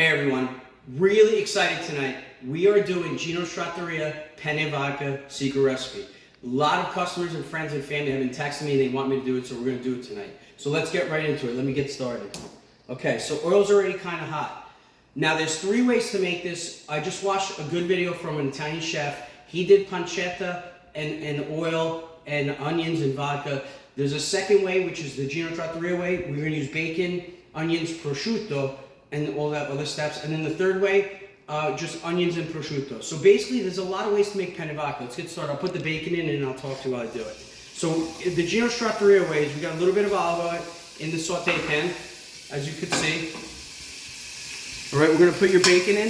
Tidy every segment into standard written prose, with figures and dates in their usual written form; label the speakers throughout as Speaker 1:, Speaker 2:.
Speaker 1: Hey everyone, really excited tonight. We are doing Gino's Trattoria Penne Vodka secret recipe. A lot of customers and friends and family have been texting me and they want me to do it, so we're going to do it tonight. So let's get right into it. Let me get started. Okay, so oil's already kind of hot. Now there's three ways to make this. I just watched a good video from an Italian chef. He did pancetta and oil and onions and vodka. There's a second way, which is the Gino Trattoria way. We're going to use bacon, onions, prosciutto, and all that other steps. And then the third way, just onions and prosciutto. So basically, there's a lot of ways to make penne vodka. Let's get started. I'll put the bacon in and I'll talk to you while I do it. So the Gino Trattoria way is we got a little bit of olive oil in the saute pan, as you can see. All right, we're gonna put your bacon in,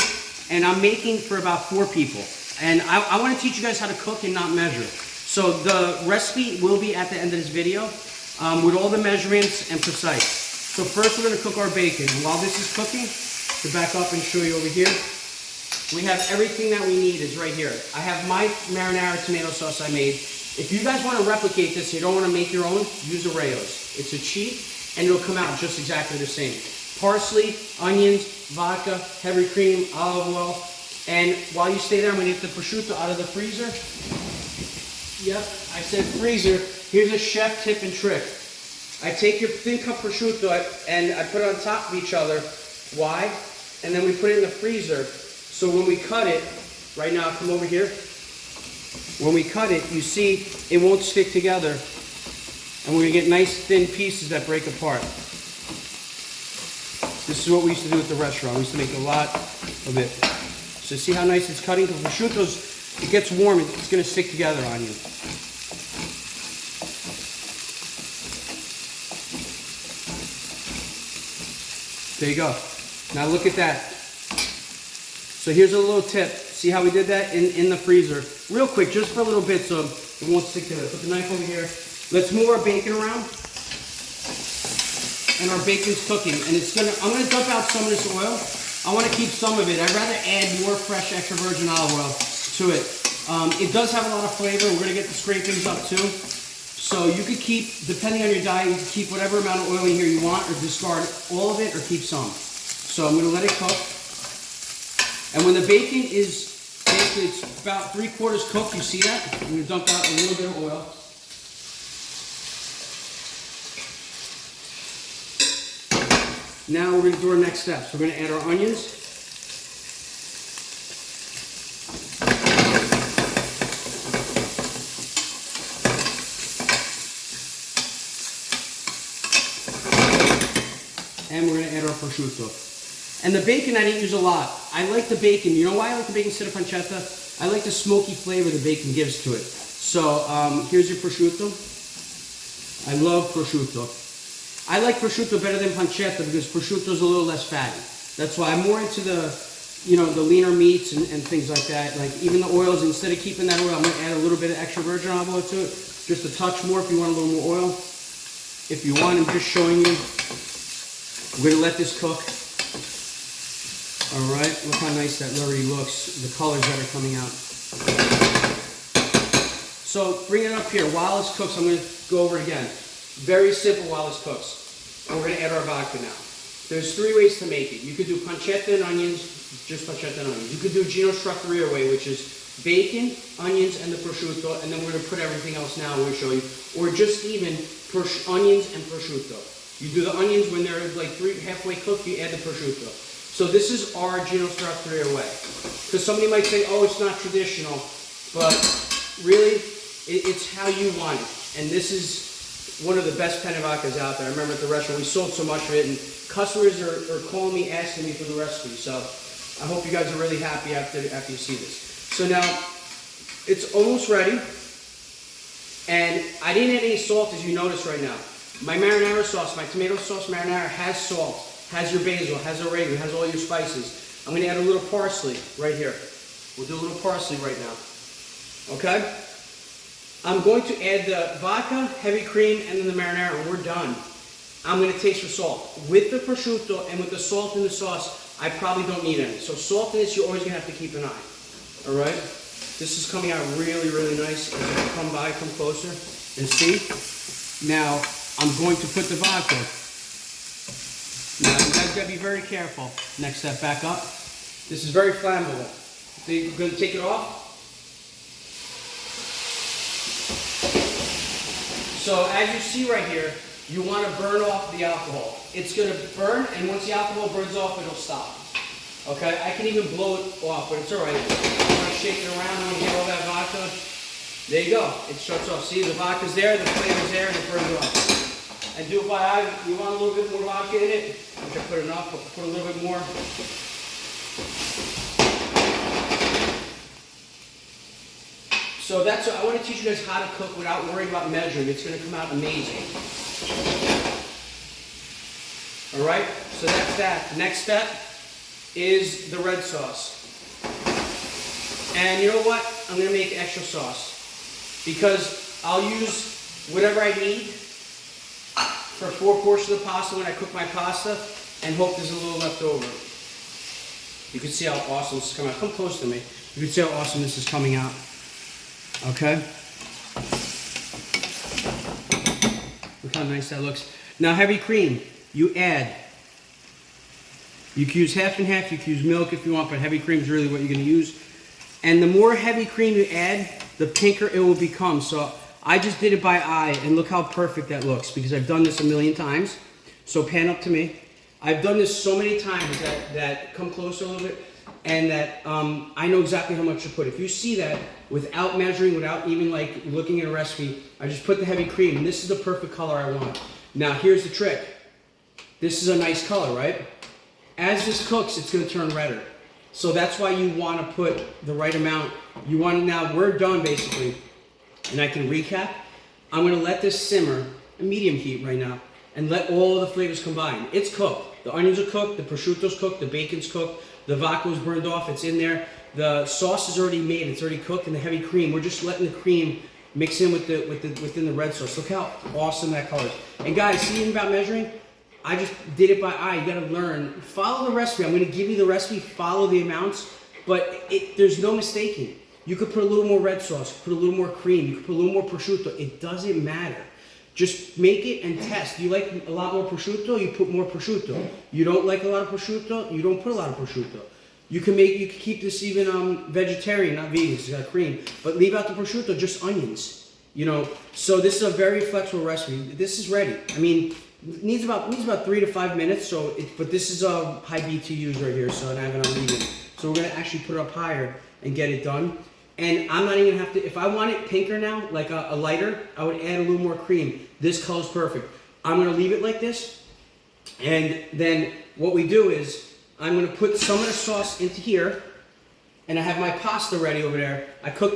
Speaker 1: and I'm making for about 4 people. And I wanna teach you guys how to cook and not measure. So the recipe will be at the end of this video with all the measurements and precise. So first we're gonna cook our bacon. And while this is cooking, to back up and show you over here, we have everything that we need is right here. I have my marinara tomato sauce I made. If you guys wanna replicate this, you don't wanna make your own, use Oreos. It's a cheat, and it'll come out just exactly the same. Parsley, onions, vodka, heavy cream, olive oil. And while you stay there, I'm gonna get the prosciutto out of the freezer. Yep, I said freezer. Here's a chef tip and trick. I take your thin cup prosciutto and I put it on top of each other. Why? And then we put it in the freezer. So when we cut it, right now, come over here. When we cut it, you see it won't stick together. And we're gonna get nice thin pieces that break apart. This is what we used to do at the restaurant. We used to make a lot of it. So see how nice it's cutting? Because prosciutto's, it gets warm, it's gonna stick together on you. There you go. Now look at that. So here's a little tip. See how we did that in the freezer? Real quick, just for a little bit so it won't stick together. Put the knife over here. Let's move our bacon around. And our bacon's cooking. And I'm gonna dump out some of this oil. I wanna keep some of it. I'd rather add more fresh extra virgin olive oil to it. It does have a lot of flavor. We're gonna get the scrapings up too. So you could keep, depending on your diet, you can keep whatever amount of oil in here you want, or discard all of it, or keep some. So I'm gonna let it cook. And when the bacon is basically, it's about 3/4 cooked, you see that? I'm gonna dump out a little bit of oil. Now we're gonna do our next steps. We're gonna add our onions. And we're gonna add our prosciutto. And the bacon I didn't use a lot. I like the bacon. You know why I like the bacon instead of pancetta? I like the smoky flavor the bacon gives to it. So here's your prosciutto. I love prosciutto. I like prosciutto better than pancetta because prosciutto's a little less fatty. That's why I'm more into the, the leaner meats and things like that. Like even the oils, instead of keeping that oil, I'm gonna add a little bit of extra virgin olive oil to it. Just a touch more if you want a little more oil. If you want, I'm just showing you. We're gonna let this cook. All right, look how nice that already looks. The colors that are coming out. So bring it up here. While this cooks, I'm gonna go over it again. Very simple while this cooks. And we're gonna add our vodka now. There's 3 ways to make it. You could do pancetta and onions, just pancetta and onions. You could do Gino's Trattoria way, which is bacon, onions, and the prosciutto, and then we're gonna put everything else now, I'm gonna show you. Or just even onions and prosciutto. You do the onions when they're like halfway cooked, you add the prosciutto. So this is our Gino's Trattoria way. Because somebody might say, oh, it's not traditional, but really, it's how you want it. And this is one of the best penne vodkas out there. I remember at the restaurant, we sold so much of it, and customers are calling me, asking me for the recipe. So I hope you guys are really happy after you see this. So now, it's almost ready. And I didn't add any salt, as you notice right now. My marinara sauce, my tomato sauce marinara has salt, has your basil, has oregano, has all your spices. I'm gonna add a little parsley right here. We'll do a little parsley right now, okay? I'm going to add the vodka, heavy cream, and then the marinara, and we're done. I'm gonna taste for salt. With the prosciutto and with the salt in the sauce, I probably don't need any. So salt in this, you're always gonna have to keep an eye, all right? This is coming out really, really nice. As you come by, come closer, and see. Now, I'm going to put the vodka. Now you guys gotta be very careful. Next step, back up. This is very flammable. So you're gonna take it off. So as you see right here, you want to burn off the alcohol. It's going to burn, and once the alcohol burns off, it'll stop. Okay, I can even blow it off, but it's all right. I'm going to shake it around. I'm going to get all that vodka. There you go. It shuts off. See, the vodka's there, the flavor's there, and it burns off. And do it by eye. You want a little bit more vodka in it, which I put enough, but put a little bit more. So that's what I want to teach you guys how to cook without worrying about measuring. It's going to come out amazing. All right, so that's that. Next step is the red sauce. And you know what? I'm going to make extra sauce because I'll use whatever I need for 4 portions of pasta when I cook my pasta and hope there's a little left over. You can see how awesome this is coming out. Come close to me. You can see how awesome this is coming out. Okay? Look how nice that looks. Now heavy cream, you add. You can use half and half, you can use milk if you want, but heavy cream is really what you're going to use. And the more heavy cream you add, the pinker it will become. So I just did it by eye, and look how perfect that looks, because I've done this a million times. So pan up to me. I've done this so many times that come closer a little bit, and that I know exactly how much to put. If you see that, without measuring, without even like looking at a recipe, I just put the heavy cream, and this is the perfect color I want. Now here's the trick. This is a nice color, right? As this cooks, it's going to turn redder. So that's why you want to put the right amount. You want to, now we're done basically, and I can recap. I'm going to let this simmer at medium heat right now, and let all the flavors combine. It's cooked. The onions are cooked, the prosciutto's cooked, the bacon's cooked, the vodka was burned off, it's in there. The sauce is already made, it's already cooked, and the heavy cream, we're just letting the cream mix in within the red sauce. Look how awesome that color is. And guys, see even about measuring? I just did it by eye. You gotta learn. Follow the recipe. I'm gonna give you the recipe, follow the amounts, but there's no mistaking. You could put a little more red sauce, put a little more cream, you could put a little more prosciutto. It doesn't matter. Just make it and test. You like a lot more prosciutto, you put more prosciutto. You don't like a lot of prosciutto, you don't put a lot of prosciutto. You can keep this even vegetarian, not vegan, because it's got cream, but leave out the prosciutto, just onions. You know, so this is a very flexible recipe. This is ready. I mean, it needs about 3 to 5 minutes. But this is a high BTUs right here, so I have it on medium. So we're gonna actually put it up higher and get it done. And I'm not even gonna have to. If I want it pinker now, like a lighter, I would add a little more cream. This color's perfect. I'm gonna leave it like this, and then what we do is I'm gonna put some of the sauce into here, and I have my pasta ready over there.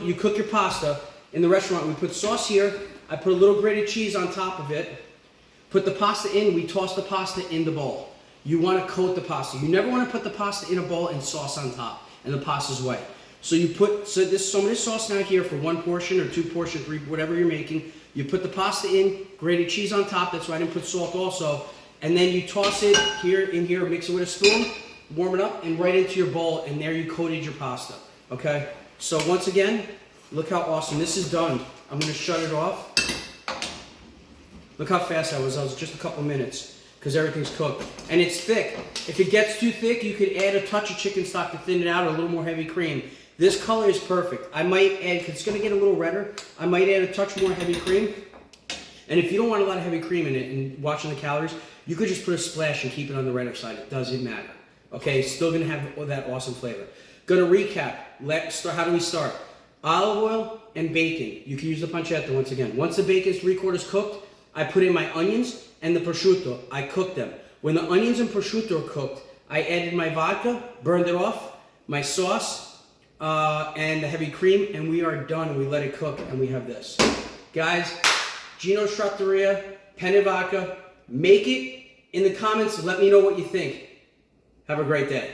Speaker 1: You cook your pasta in the restaurant. We put sauce here. I put a little grated cheese on top of it. Put the pasta in. We toss the pasta in the bowl. You want to coat the pasta. You never want to put the pasta in a bowl and sauce on top, and the pasta's wet. So you put some of this sauce now here for 1 portion or 2 portions, 3, whatever you're making. You put the pasta in, grated cheese on top. That's why I didn't put salt also. And then you toss it in here, mix it with a spoon, warm it up, and right into your bowl. And there you coated your pasta. Okay. So once again, look how awesome this is done. I'm going to shut it off. Look how fast I was just a couple minutes because everything's cooked. And it's thick. If it gets too thick, you could add a touch of chicken stock to thin it out or a little more heavy cream. This color is perfect. I might add, because it's going to get a little redder, I might add a touch more heavy cream. And if you don't want a lot of heavy cream in it and watching the calories, you could just put a splash and keep it on the redder side. It doesn't matter. Okay, still going to have that awesome flavor. Going to recap. How do we start? Olive oil and bacon. You can use the pancetta once again. Once the bacon is 3/4 cooked, I put in my onions and the prosciutto. I cooked them. When the onions and prosciutto are cooked, I added my vodka, burned it off, my sauce, and the heavy cream, and we are done. We let it cook, and we have this. Guys, Gino's Trattoria, Penne Vodka. Make it in the comments. Let me know what you think. Have a great day.